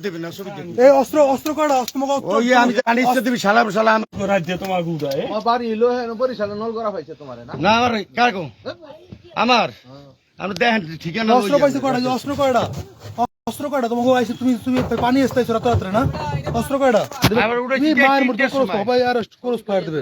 দেবে না ছবি দেবে এই অস্ত্র অস্ত্র কয়টা অস্ত্র মগ ওই আমি জানি ইচ্ছে দেবি সালাম সালাম রাজ্য তোমার গুড়া বাড়ি হলো হ্যাঁ বরিশালে নল করা হয়েছে তোমার না না আমার কার গো আমার আমি দেখেন ঠিকানা অস্ত্র পাইছে কয়টা অস্ত্র কয়টা অস্ত্র কয়টা তোমাকে আইছে তুমি তুমি পানি আসতেছ রাত রাত্রে না অস্ত্র কয়টা আবার উড়াইছি তুমি মায়ের মধ্যে তিনটার করো সময়। সবাই অ্যারেস্ট করো ফায়ার দেবে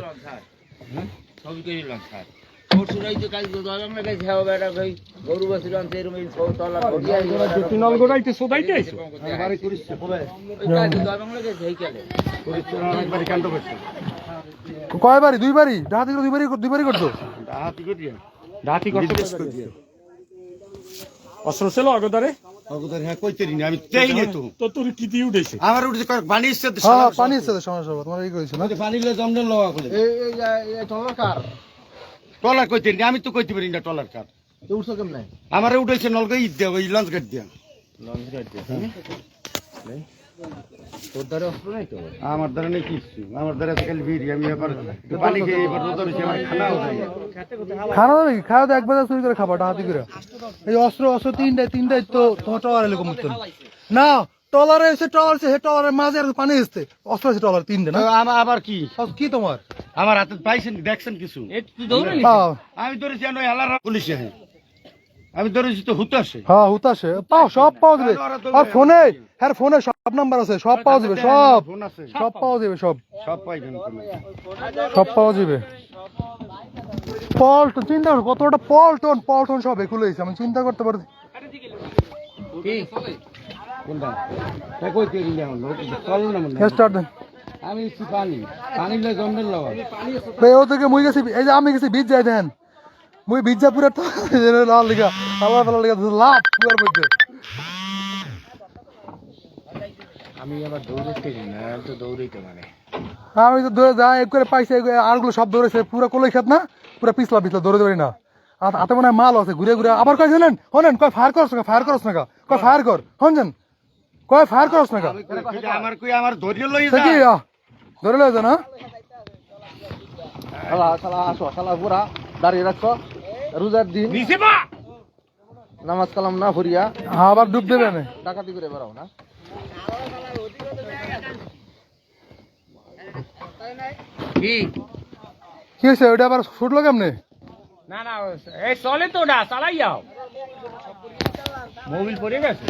সবই করে লাম স্যার ওটুরাই যে কাজ দরম লাগাই যাও বেটা ভাই গরু বসির আনতে এরম এই তলা ভরিয়া তুই নল গোড়াইতে সোদাইতে আইছো বাড়ি করিস কবে ওই কাজ দরম লাগাই যাই কেলে একবারে কাণ্ড করছে কয়বারই দুইবারই ডাহাতি করে দুইবারই করছো হাতি করিয়া ডাতি করতে অস্ত্র ছিল আগদারে অগদার হ্যাঁ কইতে নি আমি তেই নে তো তো তোর কি দিয়ে উঠেছে আমার উঠে পানি ইচ্ছে হ্যাঁ পানি এসেছে সমস্যা তোমার এই কইছো না পানি লে জমদন লওয়া করে এই তোমার কার টলার কইতে নি আমি তো কইতে পারি না টলার কার তো উঠছো কেমনে আমারে উঠাইছে নলকে ঈদ দেয়া ওই লঞ্চ গাড়ি দিয়া তোর দ্বারা অস্ত্র নাই তো আমার দ্বারা নেই কিছু আমার দ্বারা আছে খালি বিড়ি আমি এবার পানি খেয়ে এবার রোদ হয়েছে আমার খানা হয়ে খানা দাবে কি খাওয়া তো একবার চুরি করে খাবা ডাহাতি করে এই অস্ত্র অস্ত্র তিনটাই তো তোমার টলার এলে কমতো না টলারে এসে টলার সে টলারের মাঝে আর পানি এসছে অস্ত্র আছে টলার তিনটে না আবার কি কি তোমার আমার হাতে পাইছেন দেখছেন কিছু তুই দৌড়ে আমি ধরেছি আমি হালার পুলিশে হ্যাঁ আমি ধরেছি তো হুতাশে হ্যাঁ হুতাশে পাও সব পাওয়া যাবে আর ফোনে হ্যাঁ ফোনে সব নাম্বার আছে সব পাওয়া যাবে সব ফোন আছে সব পাওয়া যাবে সব সব পাইবেন সব পাওয়া যাবে পল্টন চিন্তা করো কতটা পল্টন সব খুলে গেছে আমি চিন্তা করতে পারি কোনটা তাই কইতে নি না হলো চল না মনে স্টার্ট দেন আমি একটু পানি পানি লে জমদন লওয়া ও থেকে মুই গেছি এই যে আমি গেছি বীজ যাই দেন মুই বীজ পুরা তো লাল লিগা আল্লাহ লিগা লাভ পুরার মধ্যে আমি আবার দৌড়াইতে না তো দৌড়াইতে মানে আমি তো দৌড়ে যাই এক করে পাইছি আরগুলো সব দৌড়েছে পুরো কোলাই খেত না পুরো পিছলা দৌড়াতে পারি না আর হাতে মনে হয় মাল আছে ঘুরে ঘুরে আবার কয় জানেন হনেন কয় ফায়ার করছ না কয় ফায়ার কর হনছেন কয় ফায়ার করছ না আমার কই আমার ধৈর্য লই সে কি ধরে লয়ে যা না শালা শালা আসো শালা পুরা দাঁড়িয়ে রাখছো রোজার দিন নিচে বা নামাজ কালাম না ভরিয়া আবার ডুব দেবে না ডাকাতি করে বেড়াও না কি কি হয়েছে ওইটা আবার ফুটলো কেমনে না না এই চলে তো না চালাই যাও মোবিল পড়ে গেছে